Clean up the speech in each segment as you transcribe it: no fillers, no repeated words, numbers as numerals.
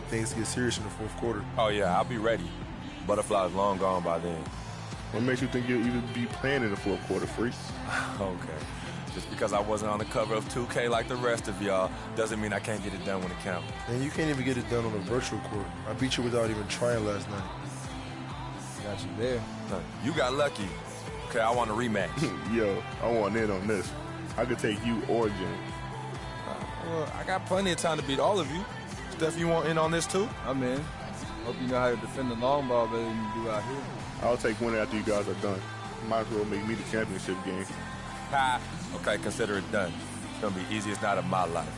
Things get serious in the fourth quarter. Oh, yeah, I'll be ready. Butterfly's long gone by then. What makes you think you'll even be playing in the fourth quarter, freak? Okay. Just because I wasn't on the cover of 2K like the rest of y'all doesn't mean I can't get it done when it counts. And you can't even get it done on a virtual court. I beat you without even trying last night. Got you there. You got lucky. Okay, I want a rematch. Yo, I want in on this. I could take you or Jim. Well, I got plenty of time to beat all of you. Steph, you want in on this too? I'm in. Hope you know how to defend the long ball better than you do out here. I'll take one after you guys are done. Might as well make me the championship game. Ha! Okay, consider it done. It's gonna be easiest night of my life.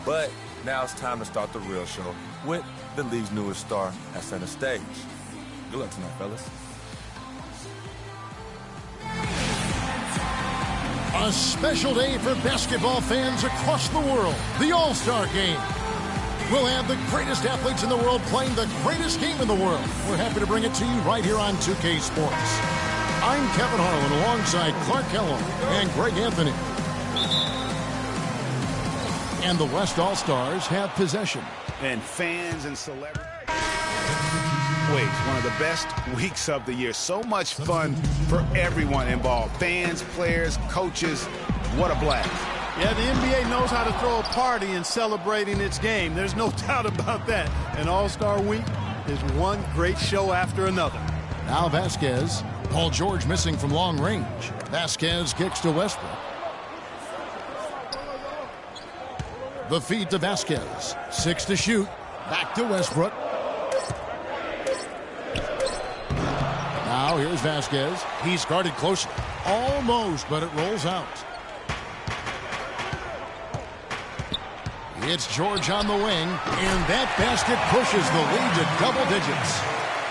But now it's time to start the real show with the league's newest star at center stage. Good luck tonight, fellas. A special day for basketball fans across the world. The All-Star Game. We'll have the greatest athletes in the world playing the greatest game in the world. We're happy to bring it to you right here on 2K Sports. I'm Kevin Harlan alongside Clark Kellogg and Greg Anthony. And the West All-Stars have possession. And fans and celebrities. Wait, one of the best weeks of the year. So much fun for everyone involved. Fans, players, coaches. What a blast. Yeah, the NBA knows how to throw a party in celebrating its game. There's no doubt about that. And All-Star Week is one great show after another. Now Vasquez. Paul George missing from long range. Vasquez kicks to Westbrook. The feed to Vasquez. 6 to shoot. Back to Westbrook. Now here's Vasquez. He's guarded closely. Almost, but it rolls out. It's George on the wing, and that basket pushes the lead to double digits.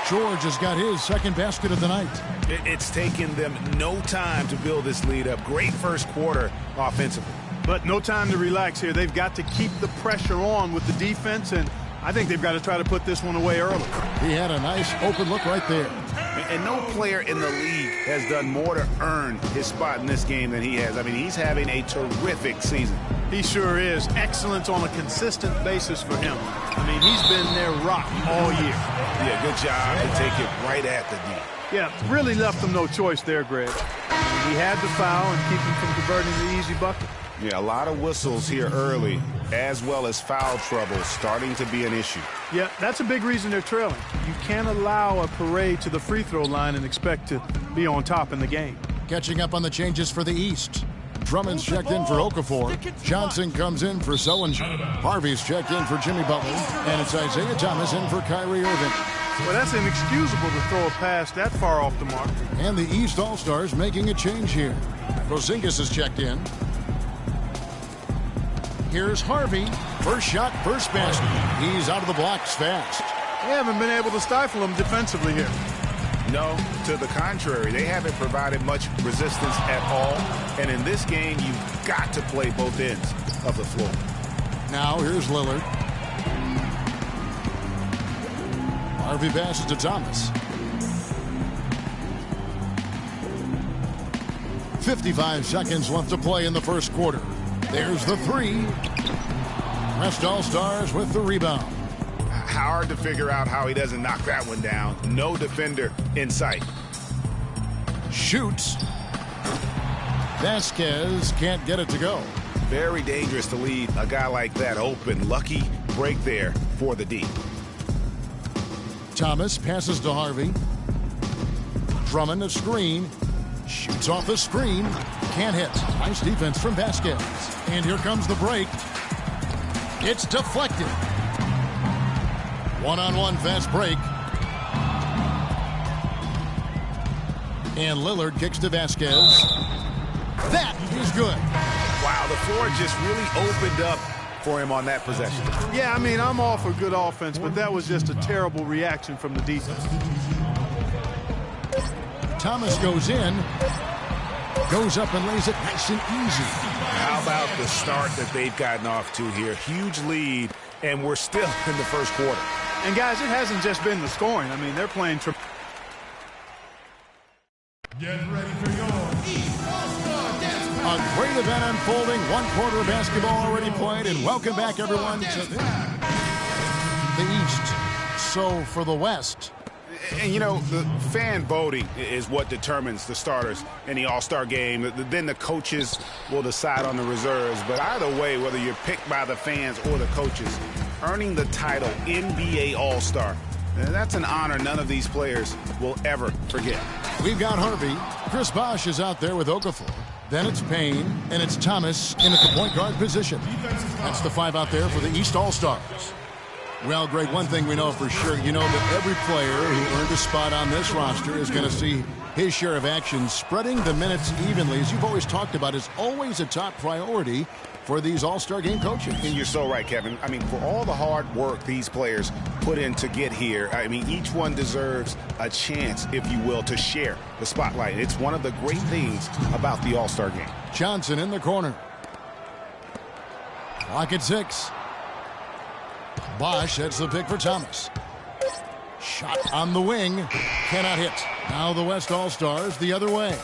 George has got his second basket of the night. It's taken them no time to build this lead up. Great first quarter offensively. But no time to relax here. They've got to keep the pressure on with the defense, and I think they've got to try to put this one away early. He had a nice open look right there. And no player in the league has done more to earn his spot in this game than he has. I mean, he's having a terrific season. He sure is. Excellence on a consistent basis for him. I mean, he's been their rock all year. Yeah, good job to take it right at the D. Yeah, really left them no choice there, Greg. He had to foul and keep him from converting the easy bucket. Yeah, a lot of whistles here early, as well as foul trouble starting to be an issue. Yeah, that's a big reason they're trailing. You can't allow a parade to the free throw line and expect to be on top in the game. Catching up on the changes for the East. Drummond's checked in for Okafor. Johnson comes in for Sullinger. Harvey's checked in for Jimmy Butler. And it's Isaiah Thomas in for Kyrie Irving. Well, that's inexcusable to throw a pass that far off the mark. And the East All-Stars making a change here. Porzingis is checked in. Here's Harvey. First shot, first basket. He's out of the blocks fast. They haven't been able to stifle him defensively here. No, to the contrary. They haven't provided much resistance at all. And in this game, you've got to play both ends of the floor. Now here's Lillard. Harvey passes to Thomas. 55 seconds left to play in the first quarter. There's the three. West All-Stars with the rebound. Hard to figure out how he doesn't knock that one down. No defender in sight. Shoots. Vasquez can't get it to go. Very dangerous to leave a guy like that open. Lucky break there for the D. Thomas passes to Harvey. Drummond a screen. Shoots off the screen. Can't hit. Nice defense from Vasquez. And here comes the break. It's deflected. One-on-one fast break. And Lillard kicks to Vasquez. That is good. Wow, the floor just really opened up for him on that possession. Yeah, I mean, I'm all for good offense, but that was just a terrible reaction from the defense. Thomas goes in. Goes up and lays it nice and easy. How about the start that they've gotten off to here? Huge lead, and we're still in the first quarter. And, guys, it hasn't just been the scoring. I mean, they're playing. Get ready for your East All-Star Dance. A great event unfolding. One quarter of basketball already played, and welcome back, everyone, to the East. So for the West. And, you know, the fan voting is what determines the starters in the All-Star game. Then the coaches will decide on the reserves. But either way, whether you're picked by the fans or the coaches, earning the title NBA All-Star, that's an honor none of these players will ever forget. We've got Harvey. Chris Bosh is out there with Okafor. Then it's Payne, and it's Thomas in at the point guard position. That's the 5 out there for the East All-Stars. Well, Greg, one thing we know for sure, you know that every player who earned a spot on this roster is going to see his share of action. Spreading the minutes evenly, as you've always talked about, is always a top priority for these All-Star game coaches. And you're so right, Kevin. I mean, for all the hard work these players put in to get here, I mean, each one deserves a chance, if you will, to share the spotlight. It's one of the great things about the All-Star game. Johnson in the corner. Clock at 6. Bosh sets the pick for Thomas. Shot on the wing. Cannot hit. Now the West All-Stars the other way.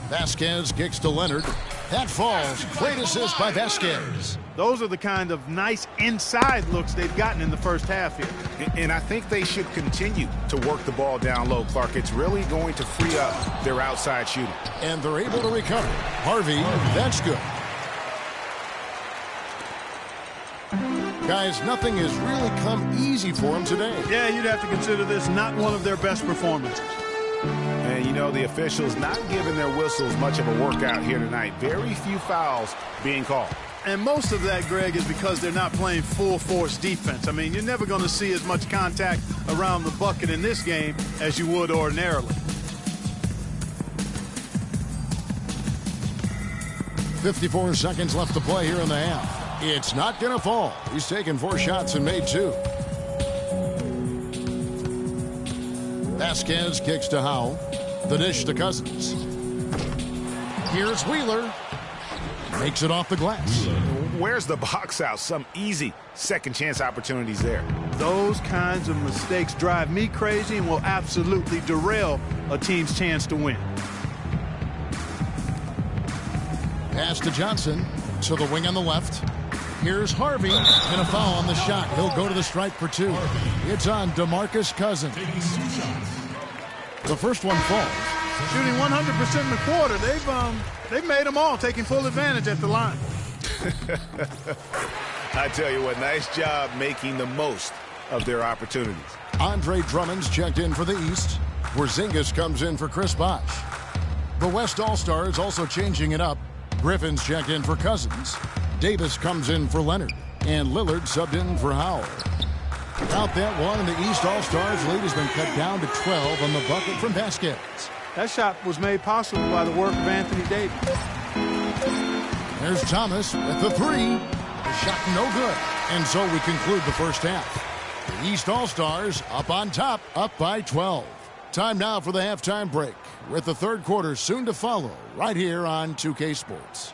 Vasquez kicks to Leonard. That falls. Great assist by Vasquez. Those are the kind of nice inside looks they've gotten in the first half here. And I think they should continue to work the ball down low, Clark. It's really going to free up their outside shooting. And they're able to recover. Harvey, that's good. Guys, nothing has really come easy for them today. Yeah, you'd have to consider this not one of their best performances. And, you know, the officials not giving their whistles much of a workout here tonight. Very few fouls being called. And most of that, Greg, is because they're not playing full-force defense. I mean, you're never going to see as much contact around the bucket in this game as you would ordinarily. 54 seconds left to play here in the half. It's not going to fall. He's taken 4 shots and made 2. Vasquez kicks to Howe. The dish to Cousins. Here's Wheeler. Makes it off the glass. Where's the box out? Some easy second chance opportunities there. Those kinds of mistakes drive me crazy and will absolutely derail a team's chance to win. Pass to Johnson. To the wing on the left. Here's Harvey, and a foul on the shot. He'll go to the stripe for 2. It's on DeMarcus Cousins. The first one falls. Shooting 100% in the quarter. They've made them all, taking full advantage at the line. I tell you what, nice job making the most of their opportunities. Andre Drummond's checked in for the East. Porzingis comes in for Chris Bosh. The West All-Stars also changing it up. Griffin's checked in for Cousins. Davis comes in for Leonard. And Lillard subbed in for Howell. Out that one, and the East All-Stars lead has been cut down to 12 on the bucket from Vasquez. That shot was made possible by the work of Anthony Davis. There's Thomas with the 3. The shot no good. And so we conclude the first half. The East All-Stars up on top, up by 12. Time now for the halftime break, with the third quarter soon to follow right here on 2K Sports.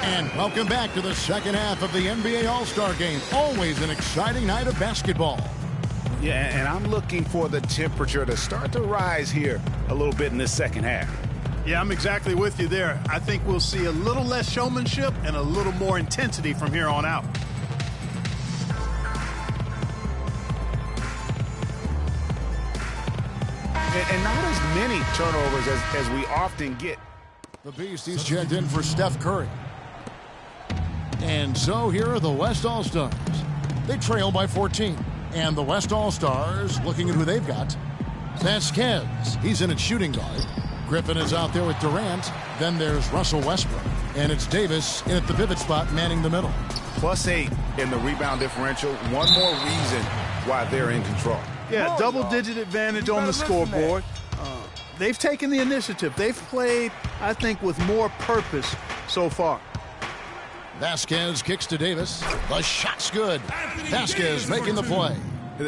And welcome back to the second half of the NBA All-Star Game. Always an exciting night of basketball. Yeah, and I'm looking for the temperature to start to rise here a little bit in this second half. Yeah, I'm exactly with you there. I think we'll see a little less showmanship and a little more intensity from here on out. And not as many turnovers as we often get. The Beast, he's checked in for Steph Curry. And so here are the West All-Stars. They trail by 14. And the West All-Stars, looking at who they've got. Vasquez, he's in at shooting guard. Griffin is out there with Durant. Then there's Russell Westbrook. And it's Davis in at the pivot spot, manning the middle. +8 in the rebound differential. One more reason why they're in control. Yeah, double-digit advantage on the scoreboard. They've taken the initiative. They've played, I think, with more purpose so far. Vasquez kicks to Davis. The shot's good. Vasquez making the play.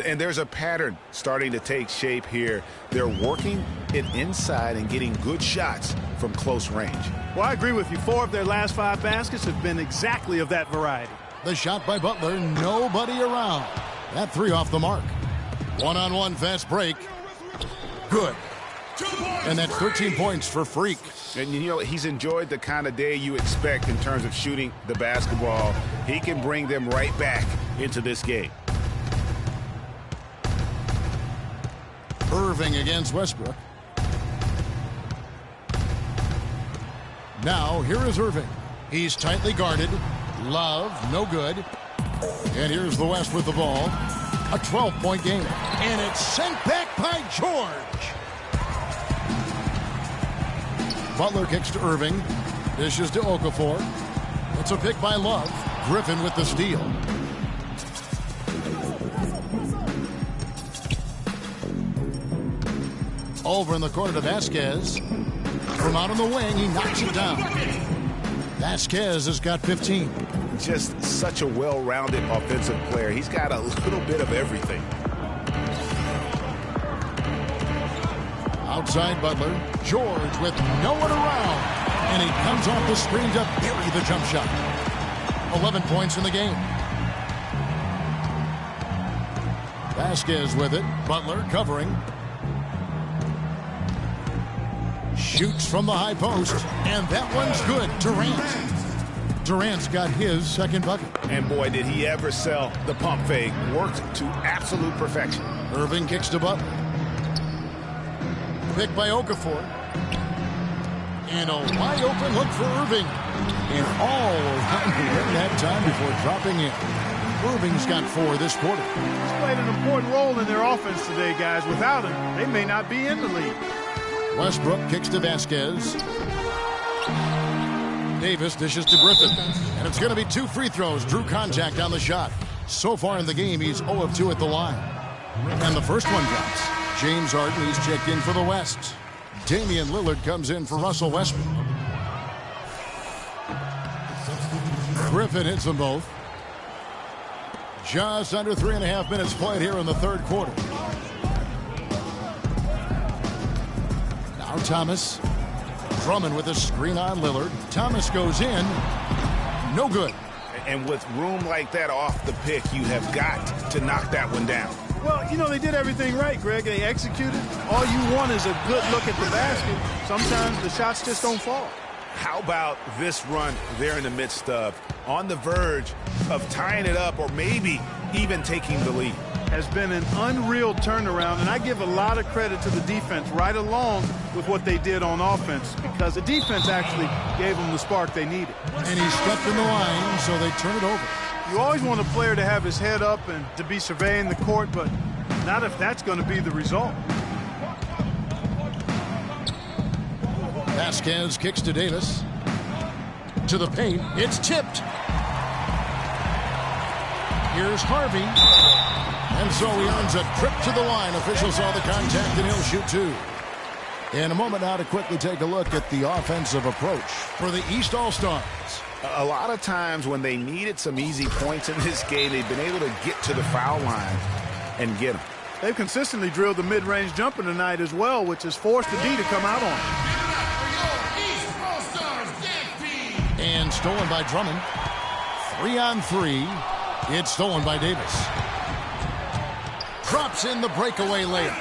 And there's a pattern starting to take shape here. They're working it inside and getting good shots from close range. Well, I agree with you. 4 of their last 5 baskets have been exactly of that variety. The shot by Butler, nobody around. That 3 off the mark. One-on-one fast break. Good. And that's 13 points for Freak. And, you know, he's enjoyed the kind of day you expect in terms of shooting the basketball. He can bring them right back into this game. Irving against Westbrook. Now, here is Irving. He's tightly guarded. Love, no good. And here's the West with the ball. A 12-point game. And it's sent back by George. Butler kicks to Irving. Dishes to Okafor. It's a pick by Love. Griffin with the steal. Over in the corner to Vasquez. From out on the wing, he knocks it down. Vasquez has got 15. Just such a well-rounded offensive player. He's got a little bit of everything. Outside Butler. George with no one around. And he comes off the screen to bury the jump shot. 11 points in the game. Vasquez with it. Butler covering. Shoots from the high post. And that one's good. Durant's got his second bucket. And boy, did he ever sell the pump fake. Worked to absolute perfection. Irving kicks to Butler. Pick by Okafor. And a wide open look for Irving. And all around the rim that time before dropping in. Irving's got 4 this quarter. He's played an important role in their offense today, guys. Without him, they may not be in the league. Westbrook kicks to Vasquez. Davis dishes to Griffin. And it's going to be 2 free throws. Drew contact on the shot. So far in the game, he's 0 of 2 at the line. And the first one drops. James Harden, he's checked in for the West. Damian Lillard comes in for Russell Westbrook. Griffin hits them both. Just under 3.5 minutes played here in the third quarter. Now Thomas. Drummond with a screen on Lillard. Thomas goes in. No good. And with room like that off the pick, you have got to knock that one down. Well, you know, they did everything right, Greg. They executed. All you want is a good look at the basket. Sometimes the shots just don't fall. How about this run they're in the midst of, on the verge of tying it up or maybe even taking the lead? Has been an unreal turnaround, and I give a lot of credit to the defense right along with what they did on offense, because the defense actually gave them the spark they needed. And he stepped in the line, so they turn it over. You always want a player to have his head up and to be surveying the court, but not if that's going to be the result. Vasquez kicks to Davis. To the paint. It's tipped. Here's Harvey. And so he earns a trip to the line. Officials saw the contact, and he'll shoot 2. In a moment now to quickly take a look at the offensive approach for the East All-Stars. A lot of times when they needed some easy points in this game, they've been able to get to the foul line and get them. They've consistently drilled the mid-range jumper tonight as well, which has forced the D to come out on them. And stolen by Drummond. 3-on-3. It's stolen by Davis. Drops in the breakaway layup.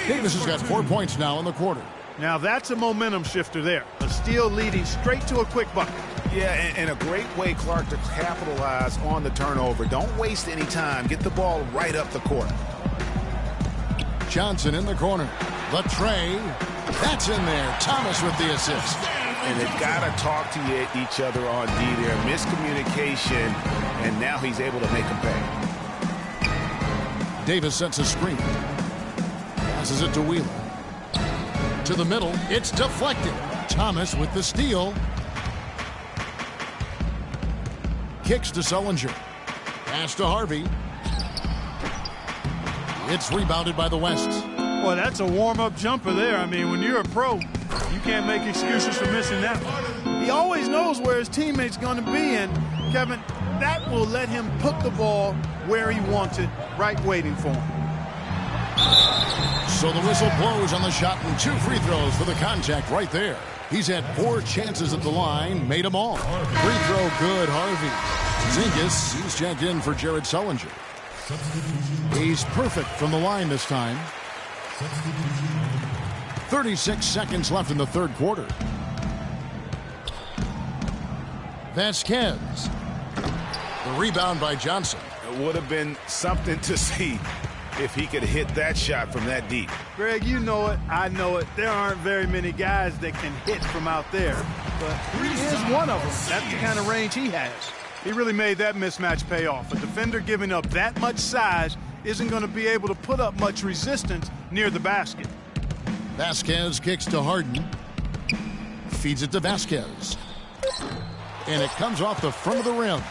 Davis has got 4 points now in the quarter. Now that's a momentum shifter there. A steal leading straight to a quick bucket. Yeah, and a great way, Clark, to capitalize on the turnover. Don't waste any time. Get the ball right up the court. Johnson in the corner. The tray. That's in there. Thomas with the assist. And they've got to talk to each other on D there. Miscommunication, and now he's able to make them pay. Davis sets a screen. Passes it to Wheeler. To the middle. It's deflected. Thomas with the steal. Kicks to Sullinger. Pass to Harvey. It's rebounded by the West. Boy, that's a warm-up jumper there. I mean, when you're a pro, you can't make excuses for missing that one. He always knows where his teammate's going to be, and, Kevin, that will let him put the ball where he wants it, right waiting for him. So the whistle blows on the shot, and 2 free throws for the contact right there. He's had 4 chances at the line, made them all. Free throw good, Harvey. Zingas, he's checked in for Jared Sullinger. He's perfect from the line this time. 36 seconds left in the third quarter. Vasquez. The rebound by Johnson. It would have been something to see if he could hit that shot from that deep. Greg, you know it. I know it. There aren't very many guys that can hit from out there. But he is one of them. That's the kind of range he has. He really made that mismatch pay off. A defender giving up that much size isn't going to be able to put up much resistance near the basket. Vasquez kicks to Harden. Feeds it to Vasquez. And it comes off the front of the rim.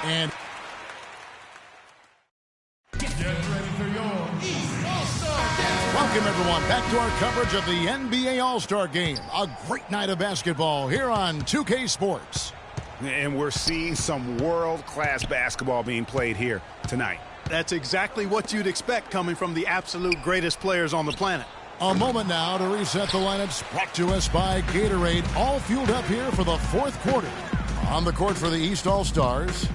And Get ready for your East All-Star Game. welcome, everyone, back to our coverage of the NBA All-Star Game. A great night of basketball here on 2K Sports. And we're seeing some world-class basketball being played here tonight. That's exactly what you'd expect coming from the absolute greatest players on the planet. A moment now to reset the lineups, brought to us by Gatorade, all fueled up here for the fourth quarter. On the court for the East All-Stars,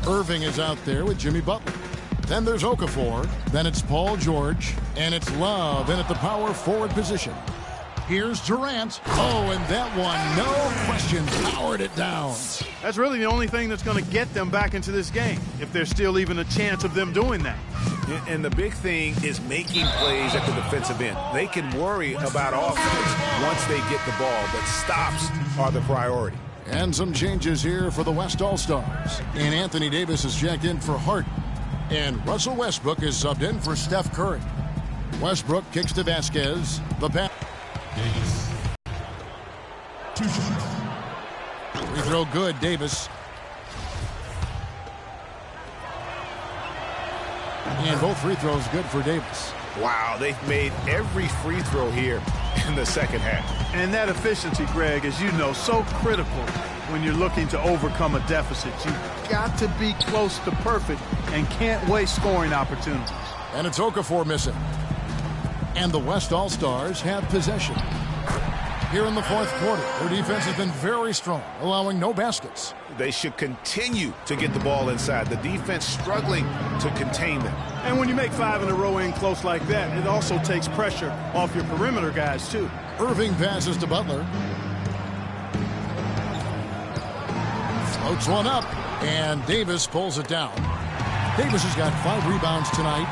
Irving is out there with Jimmy Butler. Then there's Okafor, then it's Paul George, and it's Love in at the power forward position. Here's Durant. Oh, and that one, no questions, powered it down. That's really the only thing that's going to get them back into this game, if there's still even a chance of them doing that. And the big thing is making plays at the defensive end. They can worry about offense once they get the ball, but stops are the priority. And some changes here for the West All-Stars. And Anthony Davis is checked in for Harden. And Russell Westbrook is subbed in for Steph Curry. Westbrook kicks to Vasquez. The pass. Davis. 2 shots. Free throw good, Davis. And both free throws good for Davis. Wow, they've made every free throw here in the second half. And that efficiency, Greg, as you know, so critical when you're looking to overcome a deficit. You've got to be close to perfect and can't waste scoring opportunities. And it's Okafor missing. And the West All-Stars have possession. Here in the fourth quarter, their defense has been very strong, allowing no baskets. They should continue to get the ball inside. The defense struggling to contain them. And when you make 5 in a row in close like that, it also takes pressure off your perimeter guys, too. Irving passes to Butler. Floats one up, and Davis pulls it down. Davis has got 5 rebounds tonight.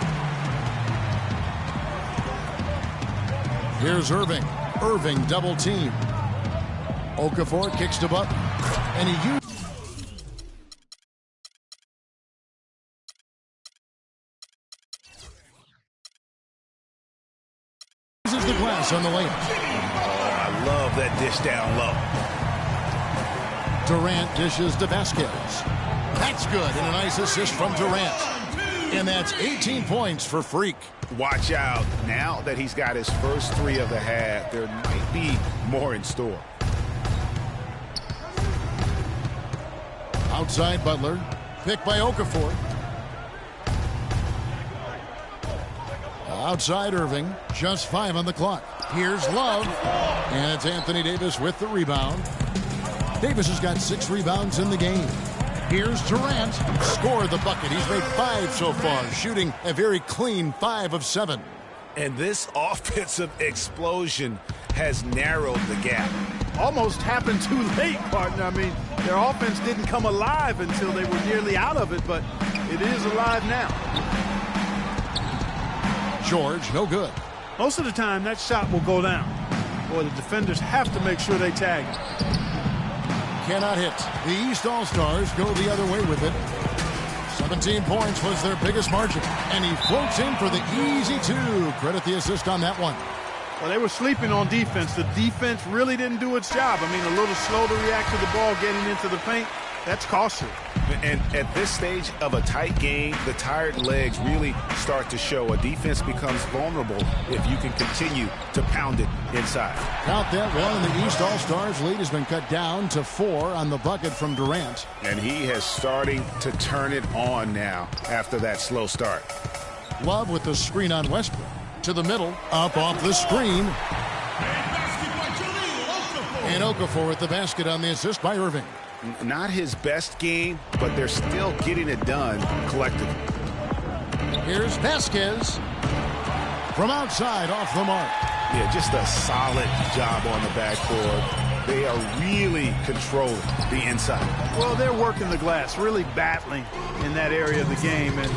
Here's Irving. Irving double team. Okafor kicks to Butler. And he uses the glass on the layup. Oh, I love that dish down low. Durant dishes to Vasquez. That's good, and a nice assist from Durant. And that's 18 points for Freak. Watch out. Now that he's got his first 3 of the half, there might be more in store. Outside Butler. Picked by Okafor. Outside Irving. Just 5 on the clock. Here's Love. And it's Anthony Davis with the rebound. Davis has got 6 rebounds in the game. Here's Durant. Scored the bucket. He's made 5 so far, shooting a very clean 5 of 7. And this offensive explosion has narrowed the gap. Almost happened too late, partner. I mean, their offense didn't come alive until they were nearly out of it, but it is alive now. George, no good. Most of the time, that shot will go down. Boy, the defenders have to make sure they tag it. Cannot hit. The East All-Stars go the other way with it. 17 points was their biggest margin. And he floats in for the easy 2. Credit the assist on that one. Well, they were sleeping on defense. The defense really didn't do its job. I mean, a little slow to react to the ball getting into the paint. That's costly. And at this stage of a tight game, the tired legs really start to show. A defense becomes vulnerable if you can continue to pound it inside. Count that one, and the East All-Stars lead has been cut down to 4 on the bucket from Durant. And he has starting to turn it on now after that slow start. Love with the screen on Westbrook. To the middle, up off the screen. And Okafor with the basket on the assist by Irving. Not his best game, but they're still getting it done collectively. Here's Vasquez. From outside, off the mark. Yeah, just a solid job on the backboard. They are really controlling the inside. Well, they're working the glass, really battling in that area of the game, and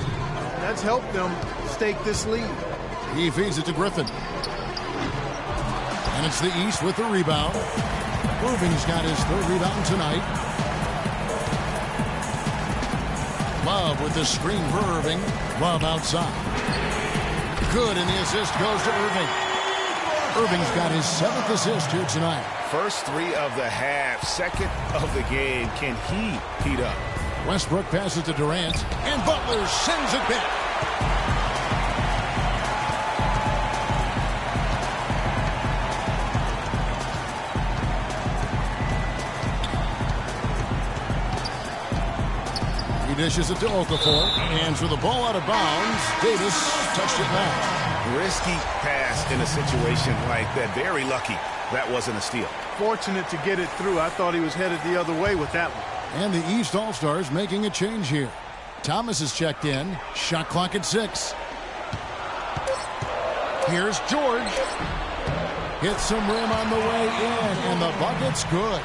that's helped them stake this lead. He feeds it to Griffin. And it's the East with the rebound. Irving's got his third rebound tonight. Love with the screen for Irving. Love outside. Good, and the assist goes to Irving. Irving's got his 7th assist here tonight. First 3 of the half, 2nd of the game. Can he heat up? Westbrook passes to Durant, and Butler sends it back. He dishes it to Okafor, hands with the ball out of bounds. Davis touched it back. Risky pass in a situation like that. Very lucky that wasn't a steal. Fortunate to get it through. I thought he was headed the other way with that one. And the East All-Stars making a change here. Thomas is checked in. Shot clock at 6. Here's George. Hits some rim on the way in, and the bucket's good.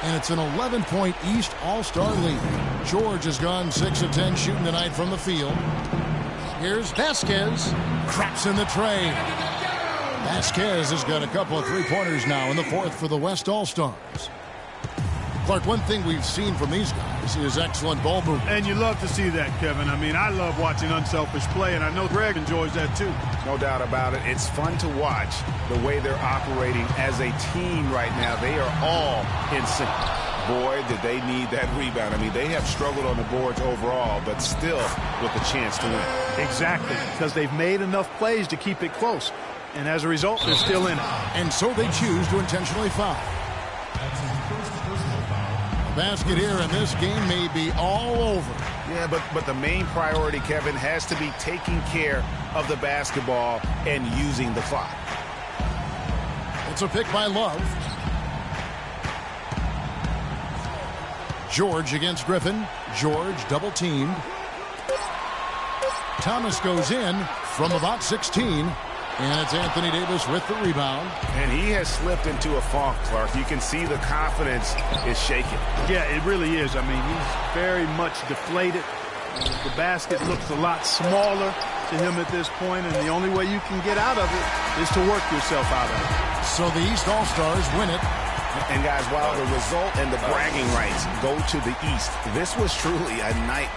And it's an 11-point East All-Star lead. George has gone 6 of 10 shooting tonight from the field. Here's Vasquez. Craps in the tray. Vasquez has got a couple of three-pointers now in the 4th for the West All-Stars. Clark, one thing we've seen from these guys is excellent ball movement. And you love to see that, Kevin. I mean, I love watching unselfish play, and I know Greg enjoys that too. No doubt about it. It's fun to watch the way they're operating as a team right now. They are all in sync. Boy, did they need that rebound. I mean, they have struggled on the boards overall, but still with a chance to win. Exactly, because they've made enough plays to keep it close. And as a result, they're still in it. And so they choose to intentionally foul. Basket here, and this game may be all over. Yeah, but the main priority, Kevin, has to be taking care of the basketball and using the clock. It's a pick by Love. George against Griffin. George double teamed. Thomas goes in from about 16. And it's Anthony Davis with the rebound. And he has slipped into a funk, Clark. You can see the confidence is shaking. Yeah, it really is. I mean, he's very much deflated. The basket looks a lot smaller to him at this point, and the only way you can get out of it is to work yourself out of it. So the East All-Stars win it. And guys, while the result and the bragging rights go to the East, this was truly a night